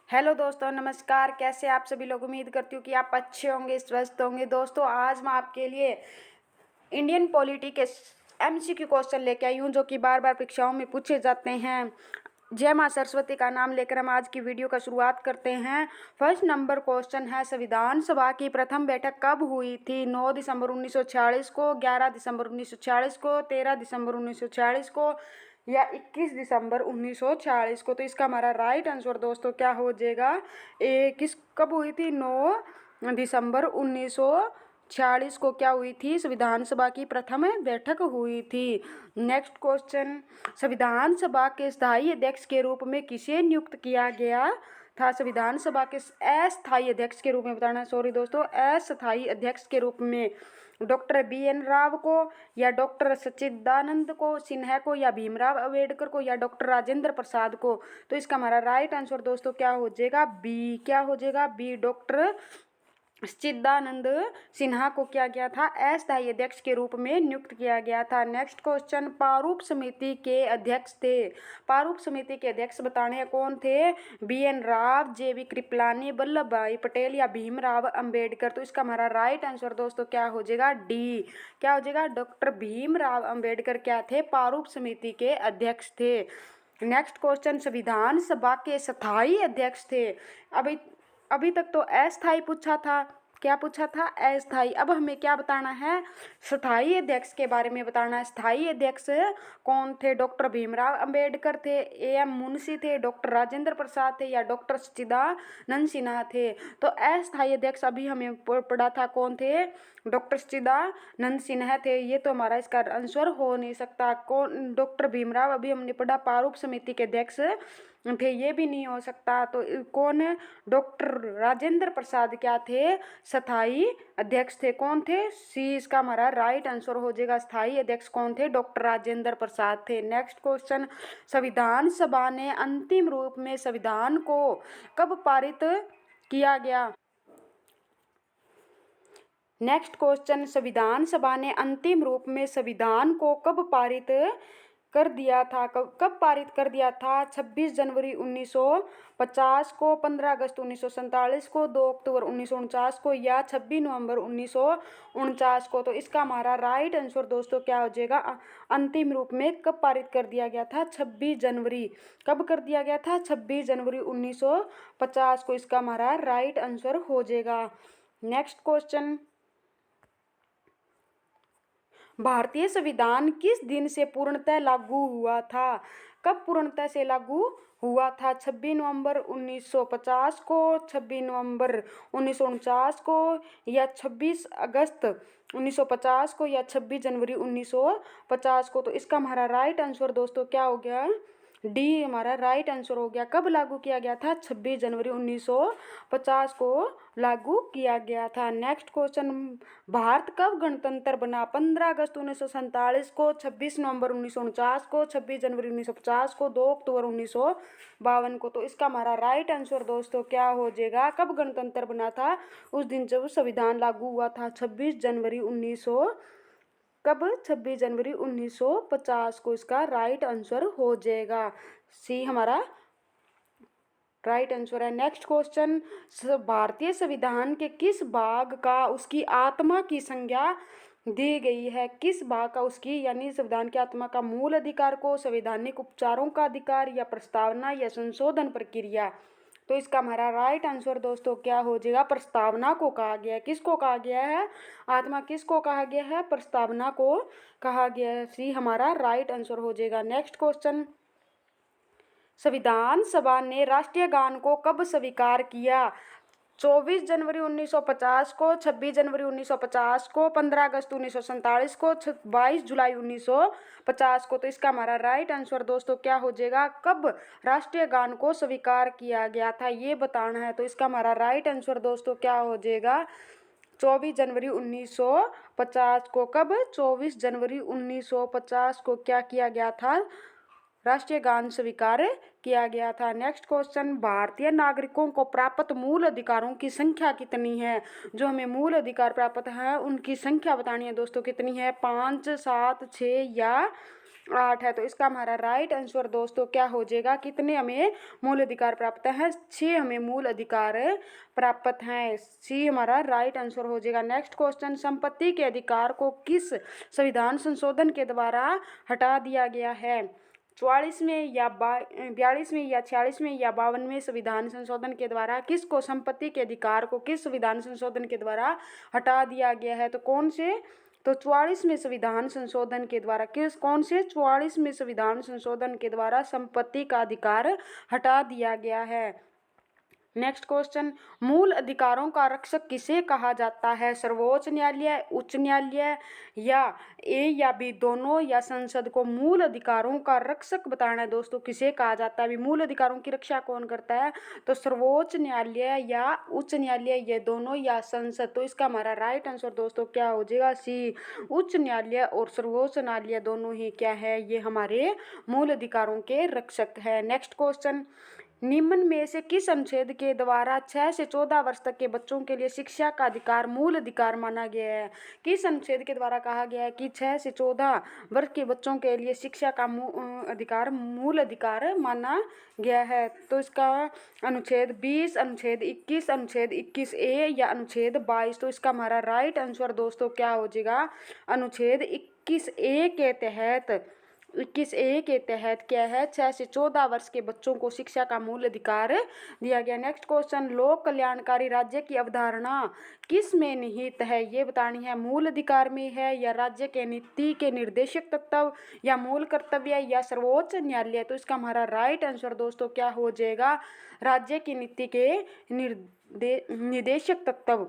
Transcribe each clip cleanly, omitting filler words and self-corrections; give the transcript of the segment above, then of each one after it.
Hello दोस्तों, नमस्कार। कैसे आप सभी लोग? उम्मीद करती हूँ कि आप अच्छे होंगे, स्वस्थ होंगे। दोस्तों, आज मैं आपके लिए इंडियन पॉलिटी के एमसीक्यू क्वेश्चन लेके आई हूँ, जो कि बार बार परीक्षाओं में पूछे जाते हैं। जय माँ सरस्वती का नाम लेकर हम आज की वीडियो का शुरुआत करते हैं। फर्स्ट नंबर क्वेश्चन है, संविधान सभा की प्रथम बैठक कब हुई थी? 9 दिसंबर 1946 को, 11 दिसंबर 1946 को, 13 दिसंबर 1946 को या 21 दिसंबर 1946 को। तो इसका हमारा राइट आंसर दोस्तों क्या हो जाएगा? किस कब हुई थी? 9 दिसंबर 1946 को क्या हुई थी? संविधान सभा की प्रथम बैठक हुई थी। नेक्स्ट क्वेश्चन, संविधान सभा के स्थायी अध्यक्ष के रूप में किसे नियुक्त किया गया था? संविधान सभा के अस्थायी अध्यक्ष के रूप में बताना, सॉरी दोस्तों, अस्थायी अध्यक्ष के रूप में डॉक्टर BN राव को या डॉक्टर सच्चिदानंद को सिन्हा को या भीमराव अंबेडकर को या डॉक्टर राजेंद्र प्रसाद को। तो इसका हमारा राइट आंसर दोस्तों क्या हो जाएगा? बी। क्या हो जाएगा? बी, डॉक्टर सच्चिदानंद सिन्हा को क्या गया था? अस्थायी अध्यक्ष के रूप में नियुक्त किया गया था। नेक्स्ट क्वेश्चन, प्रारूप समिति के अध्यक्ष थे। प्रारूप समिति के अध्यक्ष बताने कौन थे? BN राव, JV कृपलानी, वल्लभ भाई पटेल या भीमराव अंबेडकर। तो इसका हमारा राइट आंसर दोस्तों क्या हो जाएगा? डी। क्या हो जाएगा? डॉक्टर भीमराव अंबेडकर क्या थे? प्रारूप समिति के अध्यक्ष थे। नेक्स्ट क्वेश्चन, संविधान सभा के स्थायी अध्यक्ष थे। अभी अभी तक तो अस्थायी पूछा था। क्या पूछा था? अस्थायी। अब हमें क्या बताना है? स्थायी अध्यक्ष के बारे में बताना है। स्थायी अध्यक्ष कौन थे? डॉक्टर भीमराव अंबेडकर थे, AM मुंशी थे, डॉक्टर राजेंद्र प्रसाद थे या डॉक्टर सच्चिदानंद सिन्हा थे। तो अस्थायी अध्यक्ष अभी हमें पढ़ा था कौन थे? डॉक्टर सच्चिदानंद सिन्हा थे। ये तो हमारा इसका आंसर हो नहीं सकता। कौन? डॉक्टर भीमराव अभी हमने पढ़ा प्रारूप समिति के अध्यक्ष थे, ये भी नहीं हो सकता। तो कौन? डॉक्टर राजेंद्र प्रसाद क्या थे? स्थायी अध्यक्ष थे। कौन थे? सी इसका हमारा राइट आंसर हो जाएगा। स्थायी अध्यक्ष कौन थे? डॉक्टर राजेंद्र प्रसाद थे। नेक्स्ट क्वेश्चन, संविधान सभा ने अंतिम रूप में संविधान को कब पारित किया गया? नेक्स्ट क्वेश्चन, संविधान सभा ने अंतिम रूप में संविधान को कब पारित कर दिया था? कब पारित कर दिया था? 26 जनवरी 1950 को, 15 अगस्त 1947 को, 2 अक्टूबर 1949 को या 26 नवंबर 1949 को। तो इसका हमारा राइट आंसर दोस्तों क्या हो जाएगा? अंतिम रूप में कब पारित कर दिया गया था? 26 जनवरी। कब कर दिया गया था? 26 जनवरी 1950 को। इसका हमारा राइट आंसर हो जाएगा। नेक्स्ट क्वेश्चन, भारतीय संविधान किस दिन से पूर्णतः लागू हुआ था? कब पूर्णतः से लागू हुआ था? 26 नवंबर 1950 को, 26 नवंबर 1949 को या 26 अगस्त 1950 को या 26 जनवरी 1950 को। तो इसका हमारा राइट आंसर दोस्तों क्या हो गया? डी हमारा राइट आंसर हो गया। कब लागू किया गया था? 26 जनवरी 1950 को लागू किया गया था। नेक्स्ट क्वेश्चन, भारत कब गणतंत्र बना? 15 अगस्त 1947 को, 26 नवंबर 1949 को, 26 जनवरी 1950 को, 2 अक्टूबर 1952 को। तो इसका हमारा राइट आंसर दोस्तों क्या हो जाएगा? कब गणतंत्र बना था? उस दिन जब संविधान लागू हुआ था, 26 जनवरी 1950 को। इसका राइट आंसर हो जाएगा। सी हमारा राइट आंसर है। नेक्स्ट क्वेश्चन, भारतीय संविधान के किस भाग का उसकी आत्मा की संज्ञा दी गई है? किस भाग का उसकी यानी संविधान की आत्मा का? मूल अधिकार को, संवैधानिक उपचारों का अधिकार या प्रस्तावना या संशोधन प्रक्रिया? तो इसका हमारा राइट आंसर दोस्तों क्या हो जाएगा? प्रस्तावना को कहा गया है। किसको कहा गया है? आत्मा किसको कहा गया है? प्रस्तावना को कहा गया है। सी हमारा राइट आंसर हो जाएगा। नेक्स्ट क्वेश्चन, संविधान सभा ने राष्ट्रीय गान को कब स्वीकार किया? 24 जनवरी 1950 को, 26 जनवरी 1950 को, 15 अगस्त 1947 को, 22 जुलाई 1950 को। तो इसका हमारा राइट आंसर दोस्तों क्या हो जाएगा? कब राष्ट्रीय गान को स्वीकार किया गया था, ये बताना है। तो इसका हमारा राइट आंसर दोस्तों क्या हो जाएगा? 24 जनवरी 1950 को। कब? 24 जनवरी 1950 को क्या किया गया था? राष्ट्रीय गान स्वीकार किया गया था। नेक्स्ट क्वेश्चन, भारतीय नागरिकों को प्राप्त मूल अधिकारों की संख्या कितनी है? जो हमें मूल अधिकार प्राप्त है उनकी संख्या बतानी है दोस्तों, कितनी है? 5, 7, 6 या 8 है। तो इसका हमारा राइट आंसर दोस्तों क्या हो जाएगा, कितने हमें मूल अधिकार प्राप्त हैं, 6 हमें मूल अधिकार प्राप्त हैं। सी हमारा राइट आंसर हो जाएगा। नेक्स्ट क्वेश्चन, संपत्ति के अधिकार को किस संविधान संशोधन के द्वारा हटा दिया गया है? 44वें या 42वें या 46वें या 52वें संविधान संशोधन के द्वारा किसको, संपत्ति के अधिकार को किस संविधान संशोधन के द्वारा हटा दिया गया है? तो कौन से? तो 44वें संविधान संशोधन के द्वारा। किस कौन से? 44वें संविधान संशोधन के द्वारा संपत्ति का अधिकार हटा दिया गया है। नेक्स्ट क्वेश्चन, मूल अधिकारों का रक्षक किसे कहा जाता है? सर्वोच्च न्यायालय, उच्च न्यायालय या ए या बी दोनों, या संसद को मूल अधिकारों का रक्षक बताना है दोस्तों, किसे कहा जाता है? अभी मूल अधिकारों की रक्षा कौन करता है? तो सर्वोच्च न्यायालय या उच्च न्यायालय, ये दोनों या संसद। तो इसका हमारा राइट आंसर दोस्तों क्या हो जाएगा? सी, उच्च न्यायालय और सर्वोच्च न्यायालय दोनों ही क्या है, ये हमारे मूल अधिकारों के रक्षक है। नेक्स्ट क्वेश्चन, निम्न में से किस अनुच्छेद के द्वारा 6 से 14 वर्ष तक के बच्चों के लिए शिक्षा का अधिकार मूल अधिकार माना गया है? किस अनुच्छेद के द्वारा कहा गया है कि 6 से 14 वर्ष के बच्चों के लिए शिक्षा का अधिकार मूल अधिकार माना गया है? तो इसका अनुच्छेद 20, अनुच्छेद 21, अनुच्छेद 21A या अनुच्छेद 22। तो इसका हमारा राइट आंसर दोस्तों क्या हो जाएगा? अनुच्छेद 21A के तहत, 21A के तहत क्या है, 6 से 14 वर्ष के बच्चों को शिक्षा का मूल अधिकार दिया गया। नेक्स्ट क्वेश्चन, लोक कल्याणकारी राज्य की अवधारणा किस में निहित है? ये बतानी है, मूल अधिकार में है या राज्य के नीति के निर्देशक तत्व या मूल कर्तव्य या सर्वोच्च न्यायालय? तो इसका हमारा राइट आंसर दोस्तों क्या हो जाएगा? राज्य की नीति के निर्देशक तत्व।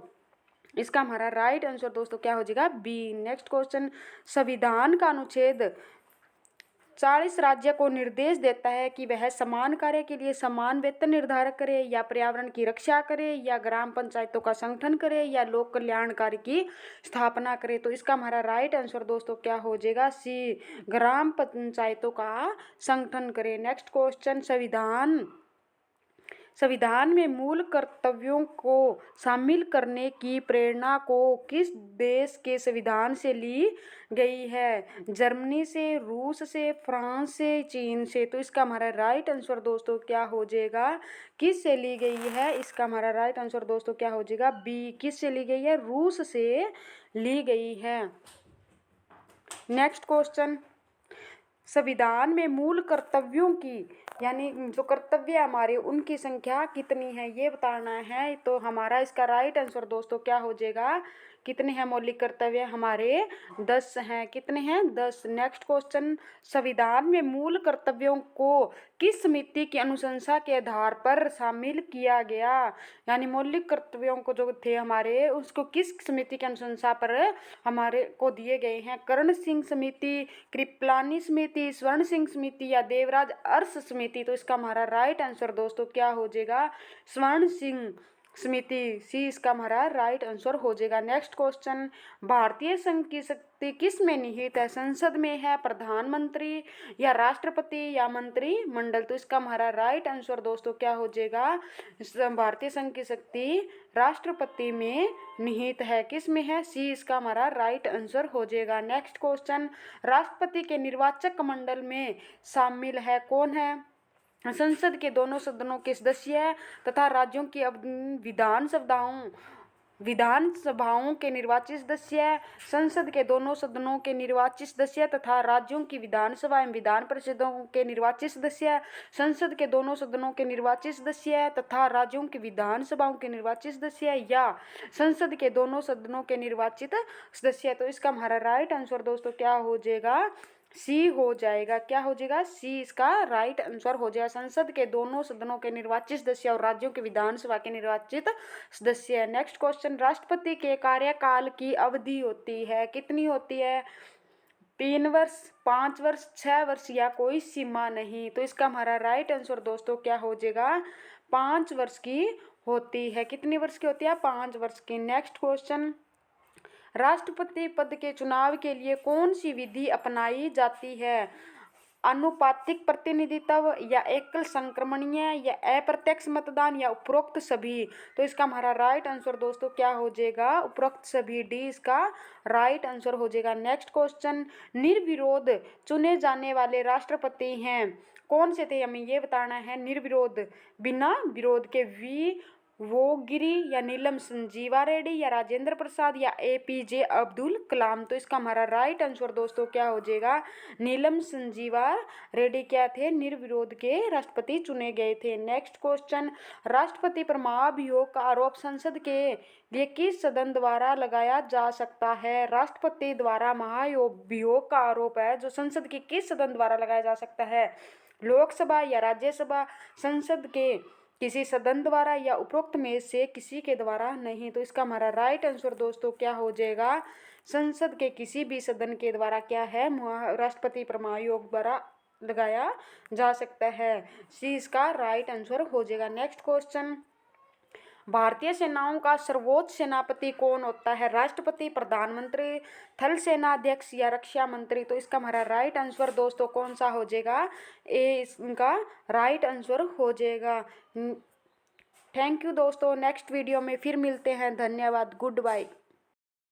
इसका हमारा राइट आंसर दोस्तों क्या हो जाएगा? बी। नेक्स्ट क्वेश्चन, संविधान का अनुच्छेद 40 राज्य को निर्देश देता है कि वह समान कार्य के लिए समान वेतन निर्धारित करे, या पर्यावरण की रक्षा करे, या ग्राम पंचायतों का संगठन करे, या लोक कल्याणकारी की स्थापना करे। तो इसका हमारा राइट आंसर दोस्तों क्या हो जाएगा? सी, ग्राम पंचायतों का संगठन करे। नेक्स्ट क्वेश्चन, संविधान में मूल कर्तव्यों को शामिल करने की प्रेरणा को किस देश के संविधान से ली गई है? जर्मनी से, रूस से, फ्रांस से, चीन से। तो इसका हमारा राइट आंसर दोस्तों क्या हो जाएगा? किस से ली गई है? इसका हमारा राइट आंसर दोस्तों क्या हो जाएगा? बी। किस से ली गई है? रूस से ली गई है। नेक्स्ट क्वेश्चन, संविधान में मूल कर्तव्यों की, यानी जो कर्तव्य हमारे, उनकी संख्या कितनी है ये बताना है। तो हमारा इसका राइट आंसर दोस्तों क्या हो जाएगा? कितने हैं मौलिक कर्तव्य? हमारे 10 हैं। कितने हैं? 10। नेक्स्ट क्वेश्चन, संविधान में मूल कर्तव्यों को किस समिति की अनुशंसा के आधार पर शामिल किया गया? यानी मौलिक कर्तव्यों को जो थे हमारे, उसको किस समिति की अनुशंसा पर हमारे को दिए गए हैं? कर्ण सिंह समिति, कृपलानी समिति, स्वर्ण सिंह समिति या देवराज अरस समिति? तो इसका हमारा राइट आंसर दोस्तों क्या हो जाएगा? स्वर्ण सिंह समिति। सी इसका हमारा राइट आंसर हो जाएगा। नेक्स्ट क्वेश्चन, भारतीय संघ की शक्ति किस में निहित है? संसद में है, प्रधानमंत्री या राष्ट्रपति या मंत्रिमंडल? तो इसका हमारा राइट आंसर दोस्तों क्या हो जाएगा? भारतीय संघ की शक्ति राष्ट्रपति में निहित है। किस में है? सी इसका हमारा राइट आंसर हो जाएगा। नेक्स्ट क्वेश्चन, राष्ट्रपति के निर्वाचक मंडल में शामिल है कौन है? संसद के दोनों सदनों के सदस्य तथा राज्यों की विधानसभाओं के निर्वाचित सदस्य, संसद के दोनों सदनों के निर्वाचित सदस्य तथा राज्यों की विधानसभा एवं विधान परिषदों के निर्वाचित सदस्य, संसद के दोनों सदनों के निर्वाचित सदस्य तथा राज्यों की विधानसभाओं के निर्वाचित सदस्य, या संसद के दोनों सदनों के निर्वाचित सदस्य। तो इसका हमारा राइट आंसर दोस्तों क्या हो जाएगा? सी हो जाएगा। क्या हो जाएगा? सी इसका राइट आंसर हो जाएगा। संसद के दोनों सदनों के निर्वाचित सदस्य और राज्यों के विधानसभा के निर्वाचित सदस्य। नेक्स्ट क्वेश्चन, राष्ट्रपति के कार्यकाल की अवधि होती है, कितनी होती है? 3 वर्ष, 5 वर्ष, 6 वर्ष या कोई सीमा नहीं। तो इसका हमारा राइट आंसर दोस्तों क्या हो जाएगा? 5 वर्ष की होती है। कितनी वर्ष की होती है? 5 वर्ष की। नेक्स्ट क्वेश्चन, राष्ट्रपति पद के चुनाव के लिए कौन सी विधि अपनाई जाती है? अनुपातिक प्रतिनिधित्व या एकल संक्रमणीय या अप्रत्यक्ष मतदान या उपरोक्त सभी। तो इसका हमारा राइट आंसर दोस्तों क्या हो जाएगा, उपरोक्त सभी, डी इसका राइट आंसर हो जाएगा। नेक्स्ट क्वेश्चन, निर्विरोध चुने जाने वाले राष्ट्रपति हैं कौन से थे, हमें ये बताना है। निर्विरोध बिना विरोध के, वी वो गिरी या नीलम संजीवा रेड्डी या राजेंद्र प्रसाद या एपीजे अब्दुल कलाम। तो इसका हमारा राइट आंसर दोस्तों क्या हो जाएगा, नीलम संजीवा रेड्डी क्या थे, निर्विरोध के राष्ट्रपति चुने गए थे। नेक्स्ट क्वेश्चन, राष्ट्रपति पर महाभियोग का आरोप संसद के लिए किस सदन द्वारा लगाया जा सकता है। राष्ट्रपति द्वारा महाभियोग का आरोप है जो संसद के किस सदन द्वारा लगाया जा सकता है, लोकसभा या राज्यसभा, संसद के किसी सदन द्वारा या उपरोक्त में से किसी के द्वारा नहीं। तो इसका हमारा राइट आंसर दोस्तों क्या हो जाएगा, संसद के किसी भी सदन के द्वारा क्या है, राष्ट्रपति पर महाभियोग द्वारा लगाया जा सकता है। सी इसका राइट आंसर हो जाएगा। नेक्स्ट क्वेश्चन, भारतीय सेनाओं का सर्वोच्च सेनापति कौन होता है, राष्ट्रपति, प्रधानमंत्री, थल सेना अध्यक्ष या रक्षा मंत्री। तो इसका हमारा राइट आंसर दोस्तों कौन सा हो जाएगा, ए इसका राइट आंसर हो जाएगा। थैंक यू दोस्तों, नेक्स्ट वीडियो में फिर मिलते हैं, धन्यवाद, गुड बाय।